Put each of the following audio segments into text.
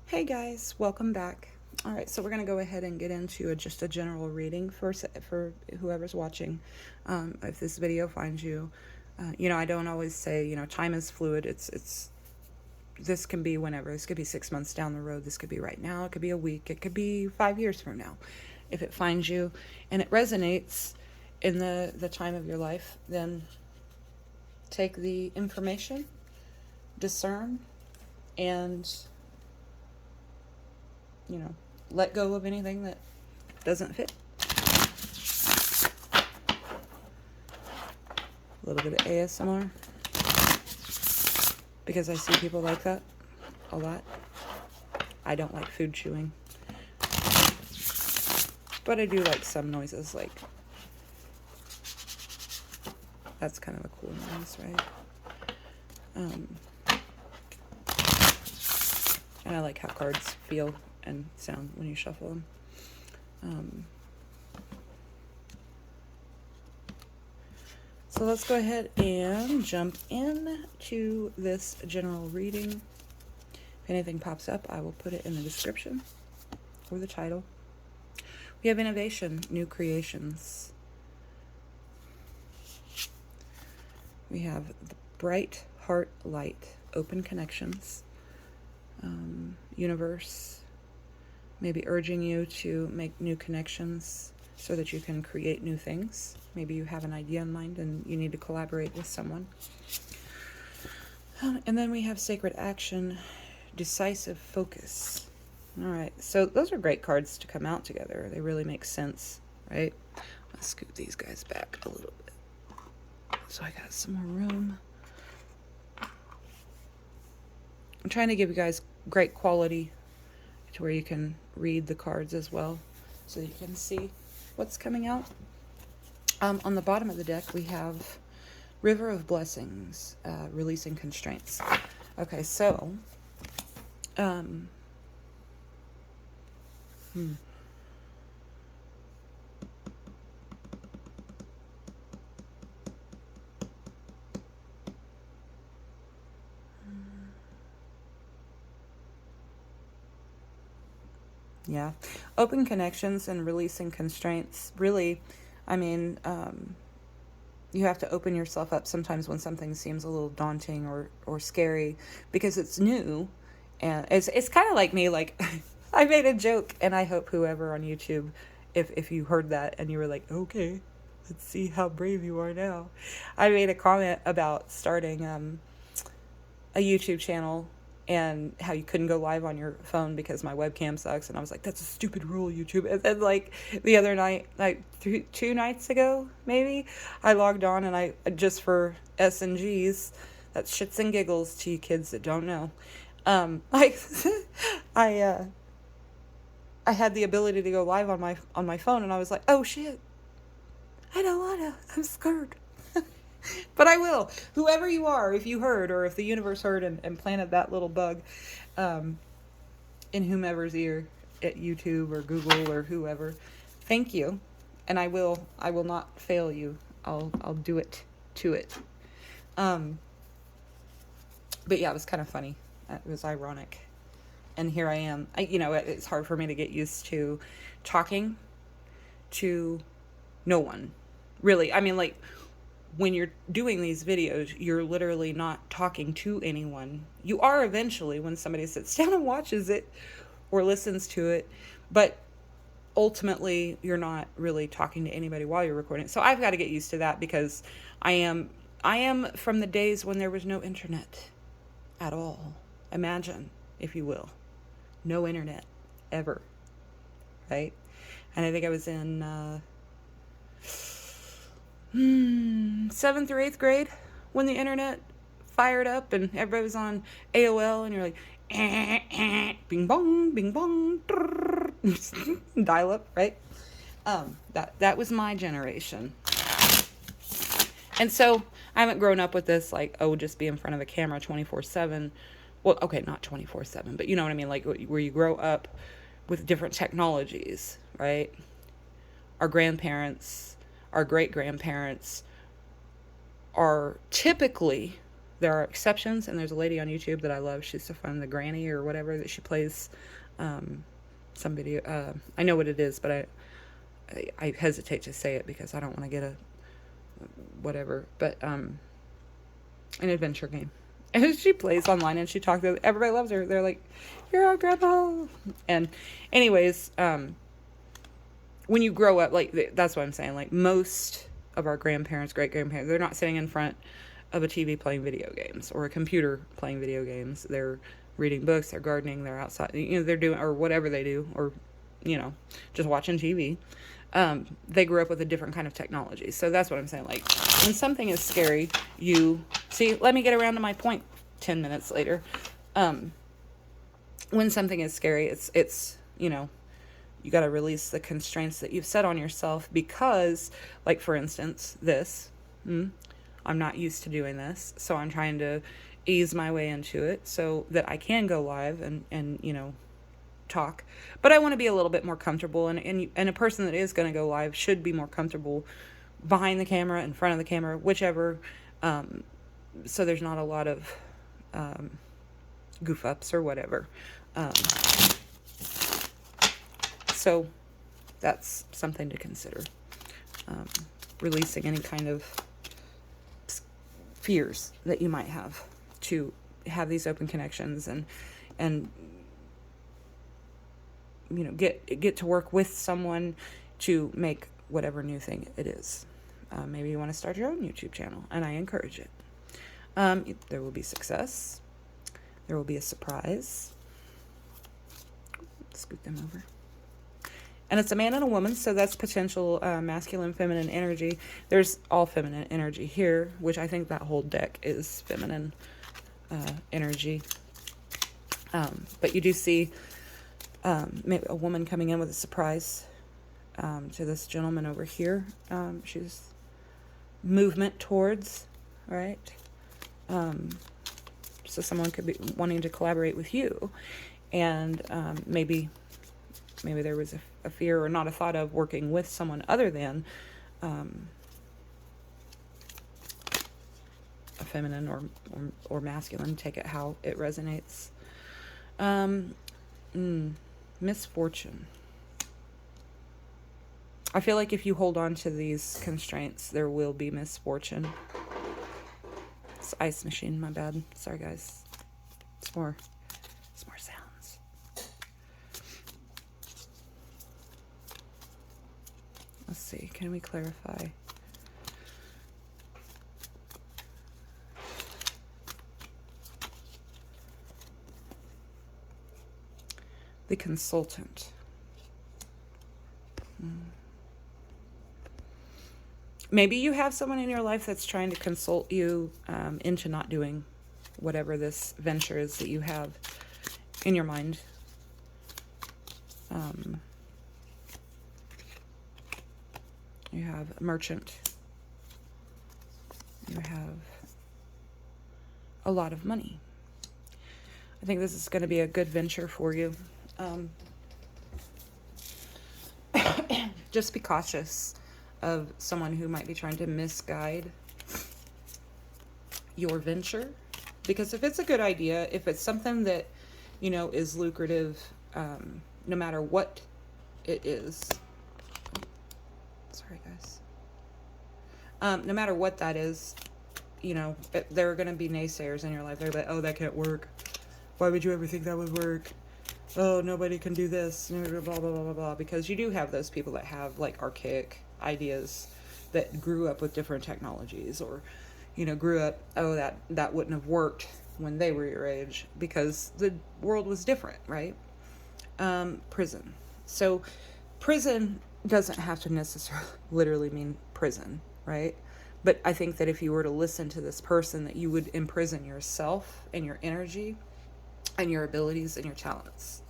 Hey guys, welcome back. All right, so we're going to go ahead and get into just a general reading for whoever's watching. If this video finds you, I don't always say, time is fluid. This can be whenever. This could be 6 months down the road. This could be right now. It could be a week. It could be 5 years from now. If it finds you and it resonates in the time of your life, then take the information, discern, and let go of anything that doesn't fit. A little bit of ASMR, because I see people like that a lot. I don't like food chewing, but I do like some noises, like that's kind of a cool noise, right? And I like how cards feel and sound when you shuffle them. So let's go ahead and jump into this general reading. If anything pops up, I will put it in the description or the title. We have innovation, new creations. We have the bright heart light, open connections. Universe maybe urging you to make new connections so that you can create new things. Maybe you have an idea in mind and you need to collaborate with someone. And then we have sacred action, decisive focus. All right, so those are great cards to come out together. They really make sense, right? Let's scoot these guys back a little bit so I got some more room. I'm trying to give you guys great quality to where you can read the cards as well, so you can see what's coming out. On the bottom of the deck, we have River of Blessings, releasing constraints. Okay, so yeah, open connections and releasing constraints. Really, I mean, you have to open yourself up sometimes when something seems a little daunting or scary, because it's new. And it's kind of like me, like I made a joke, and I hope whoever on YouTube, if you heard that and you were like, okay, let's see how brave you are now. I made a comment about starting a YouTube channel and how you couldn't go live on your phone because my webcam sucks. And I was like, that's a stupid rule, YouTube. And then like the other night, like 2 nights ago, maybe, I logged on and I, just for S&Gs, that's shits and giggles to you kids that don't know. I had the ability to go live on my phone, and I was like, oh shit, I don't wanna, I'm scared. But I will. Whoever you are, if you heard, or if the universe heard and planted that little bug in whomever's ear at YouTube or Google or whoever, thank you. And I will not fail you. I'll do it to it. But yeah, it was kind of funny. It was ironic. And here I am. It's hard for me to get used to talking to no one. Really. I mean, like, when you're doing these videos, you're literally not talking to anyone. You are eventually when somebody sits down and watches it or listens to it, but ultimately you're not really talking to anybody while you're recording. So I've got to get used to that, because I am from the days when there was no internet at all. Imagine, if you will, no internet ever, right? And I think I was in 7th or 8th grade when the internet fired up and everybody was on AOL, and you're like, bing bong, dial up, right? That was my generation. And so I haven't grown up with this, like, oh, just be in front of a camera 24/7. Well, okay, not 24/7, but you know what I mean, like where you grow up with different technologies, right? Our grandparents, our great-grandparents are typically there are exceptions, and there's a lady on YouTube that I love. She's so fun, the granny or whatever, that she plays some video. I know what it is, but I hesitate to say it because I don't want to get a whatever. But an adventure game. And she plays online and she talks to everybody loves her. They're like, "You're our grandma." And anyways, when you grow up, like, that's what I'm saying. Like, most of our grandparents, great grandparents, they're not sitting in front of a TV playing video games or a computer playing video games. They're reading books, they're gardening, they're outside, they're doing, or whatever they do, or, just watching TV. They grew up with a different kind of technology. So that's what I'm saying. Like, when something is scary, let me get around to my point 10 minutes later. When something is scary, it's you got to release the constraints that you've set on yourself because, like, for instance, I'm not used to doing this, so I'm trying to ease my way into it so that I can go live and talk. But I want to be a little bit more comfortable, and a person that is going to go live should be more comfortable behind the camera, in front of the camera, whichever, so there's not a lot of goof ups or whatever. So that's something to consider. Releasing any kind of fears that you might have to have these open connections and get to work with someone to make whatever new thing it is. Maybe you want to start your own YouTube channel, and I encourage it. There will be success. There will be a surprise. Scoot them over. And it's a man and a woman, so that's potential masculine, feminine energy. There's all feminine energy here, which I think that whole deck is feminine energy. But you do see maybe a woman coming in with a surprise to this gentleman over here. She's movement towards, right? So someone could be wanting to collaborate with you, and maybe there was a fear or not a thought of working with someone other than a feminine or masculine. Take it how it resonates. Misfortune. I feel like if you hold on to these constraints, there will be misfortune. It's ice machine, my bad. Sorry, guys. It's more sounds. Let's see. Can we clarify? The consultant. Maybe you have someone in your life that's trying to consult you into not doing whatever this venture is that you have in your mind. You have a merchant. You have a lot of money. I think this is going to be a good venture for you. Just be cautious of someone who might be trying to misguide your venture. Because if it's a good idea, if it's something that, is lucrative, no matter what it is. Sorry, guys. No matter what that is, there are going to be naysayers in your life. They're like, "Oh, that can't work. Why would you ever think that would work? Oh, nobody can do this," blah, blah, blah, blah, blah. Because you do have those people that have, like, archaic ideas that grew up with different technologies, or, grew up, "Oh, that wouldn't have worked when they were your age," because the world was different, right? Prison. So prison doesn't have to necessarily literally mean prison, right? But I think that if you were to listen to this person, that you would imprison yourself and your energy and your abilities and your talents.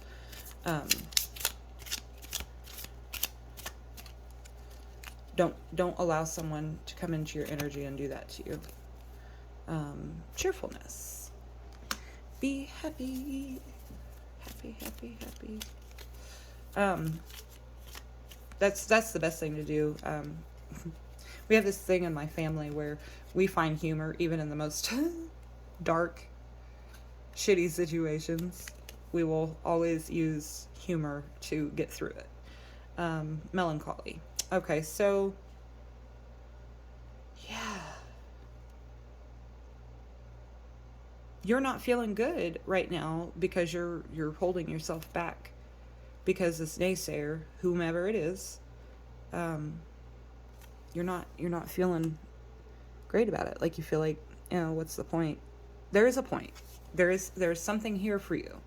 Don't allow someone to come into your energy and do that to you. Cheerfulness. Be happy. Happy. That's the best thing to do. We have this thing in my family where we find humor even in the most dark, shitty situations, we will always use humor to get through it. Melancholy. Okay, so yeah. You're not feeling good right now because you're holding yourself back because this naysayer, whomever it is, you're not feeling great about it. Like, you feel like, what's the point? There is a point. There's something here for you,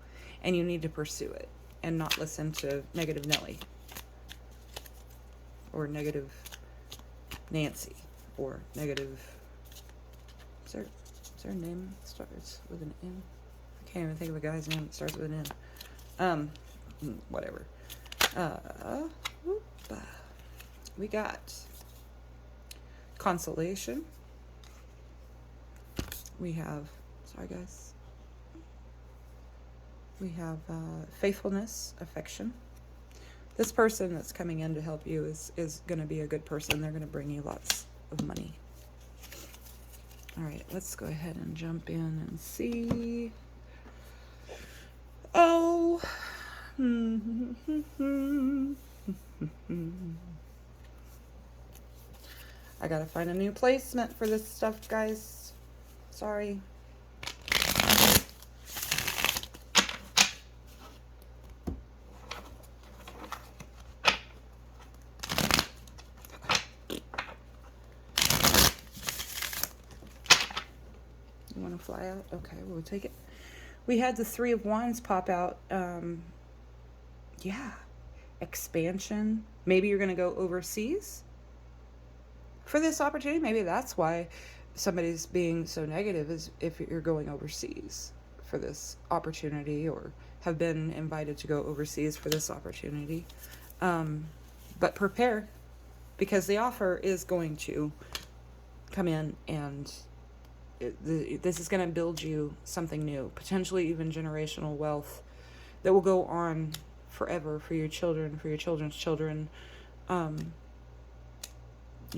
and you need to pursue it and not listen to negative Nelly or negative Nancy or negative. Is there a name that starts with an N? I can't even think of a guy's name that starts with an N. Whatever. We got consolation. We have, sorry guys. We have faithfulness, affection. This person that's coming in to help you is going to be a good person. They're going to bring you lots of money. All right, let's go ahead and jump in and see. Oh. I gotta find a new placement for this stuff, guys. Sorry. You want to fly out? Okay, we'll take it. We had the Three of Wands pop out. Yeah. Expansion. Maybe you're going to go overseas for this opportunity. Maybe that's why somebody's being so negative, is if you're going overseas for this opportunity or have been invited to go overseas for this opportunity. But prepare, because the offer is going to come in, and this is going to build you something new, potentially even generational wealth that will go on forever for your children, for your children's children. You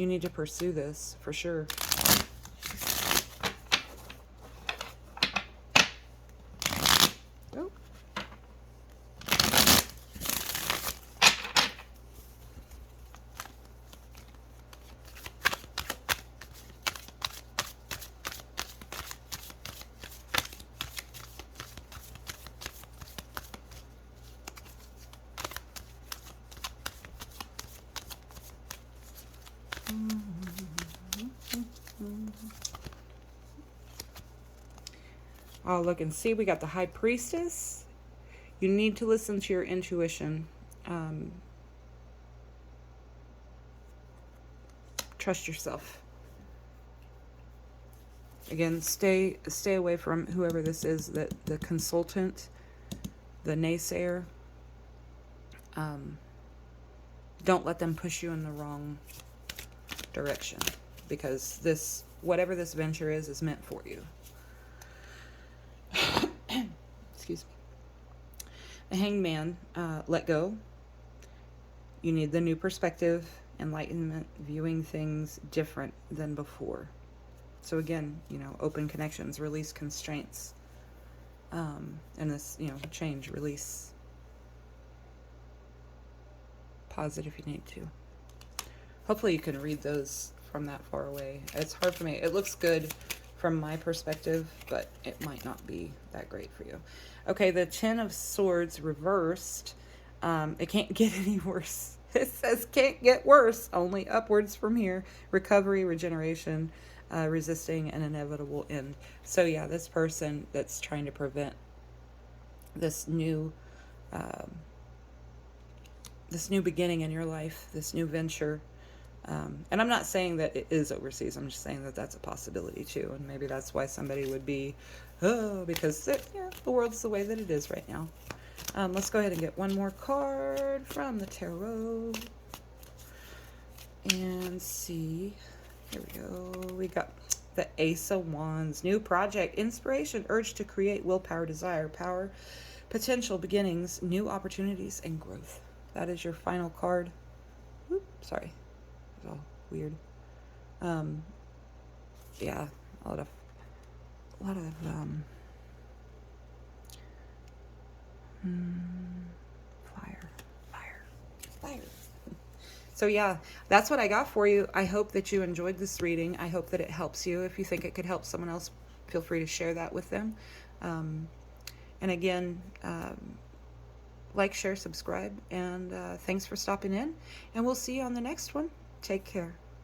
need to pursue this for sure. Oh. Oh, look and see, we got the High Priestess. You need to listen to your intuition. Trust yourself. Again, stay away from whoever this is, that the consultant, the naysayer. Don't let them push you in the wrong direction, because this, whatever this venture is meant for you. Excuse me. The Hanged Man, let go. You need the new perspective, enlightenment, viewing things different than before. So again, open connections, release constraints, and this, change, release. Pause it if you need to. Hopefully you can read those from that far away. It's hard for me. It looks good from my perspective, but it might not be that great for you. Okay, the Ten of Swords reversed. It can't get any worse. It says can't get worse, only upwards from here. Recovery, regeneration, resisting an inevitable end. So yeah, this person that's trying to prevent this new beginning in your life, this new venture. And I'm not saying that it is overseas. I'm just saying that that's a possibility too. And maybe that's why somebody would be, because the world's the way that it is right now. Let's go ahead and get one more card from the tarot. And see. Here we go. We got the Ace of Wands. New project, inspiration, urge to create, willpower, desire, power, potential, beginnings, new opportunities, and growth. That is your final card. Oop, sorry. It's all weird. Yeah, a fire, fire, fire. So yeah, that's what I got for you. I hope that you enjoyed this reading. I hope that it helps you. If you think it could help someone else, feel free to share that with them. And again, like, share, subscribe, and thanks for stopping in. And we'll see you on the next one. Take care.